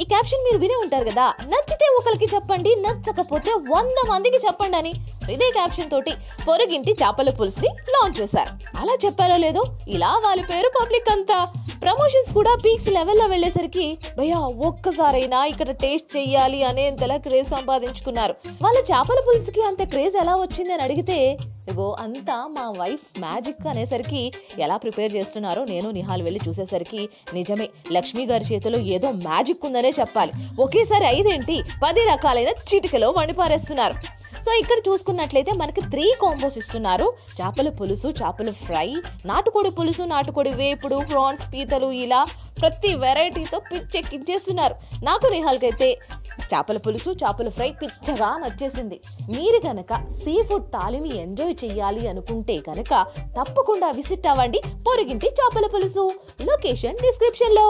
ఈ క్యాప్షన్ మీరు వినే ఉంటారు కదా, నచ్చితే ఒకరికి చెప్పండి, నచ్చకపోతే 100 మందికి చెప్పండి అని. ఇదే క్యాప్షన్ తోటి పొరుగింటి చేపల పులుసుని లాంచ్ చేశారు. అలా చెప్పారో లేదో ఇలా వాళ్ళ పేరు పబ్లిక్ అంతా. ప్రమోషన్స్ కూడా పీక్స్ లెవెల్లో వెళ్లేసరికి భయ్యా ఒక్కసారైనా ఇక్కడ టేస్ట్ చెయ్యాలి అనేంతలా క్రేజ్ సంపాదించుకున్నారు. వాళ్ళ చేపల పులుసుకి అంత క్రేజ్ ఎలా వచ్చింది అని అడిగితే, ఇగో అంతా మా వైఫ్ మ్యాజిక్ అనేసరికి ఎలా ప్రిపేర్ చేస్తున్నారో నేను నిహాల్ వెళ్ళి చూసేసరికి నిజమే, లక్ష్మి గారి చేతిలో ఏదో మ్యాజిక్ ఉందనే చెప్పాలి. ఒకేసారి 5 ఏంటి 10 రకాలైన చిటికలో వండిపారేస్తున్నారు. సో ఇక్కడ చూసుకున్నట్లయితే మనకి 3 కాంబోస్ ఇస్తున్నారు. చేపల పులుసు, చేపల ఫ్రై, నాటుకోడి పులుసు, నాటుకోడి వేపుడు, ప్రాన్స్, పీతలు, ఇలా ప్రతి వెరైటీతో పిచ్చెక్కించేస్తున్నారు. నాకు నిహాల్కైతే చేపల పులుసు, చేపల ఫ్రై పిచ్చగా నచ్చేసింది. మీరు కనుక సీ ఫుడ్ థాలీని ఎంజాయ్ చెయ్యాలి అనుకుంటే కనుక తప్పకుండా విజిట్ అవ్వండి పొరుగింటి చేపల పులుసు. లొకేషన్ డిస్క్రిప్షన్ లో.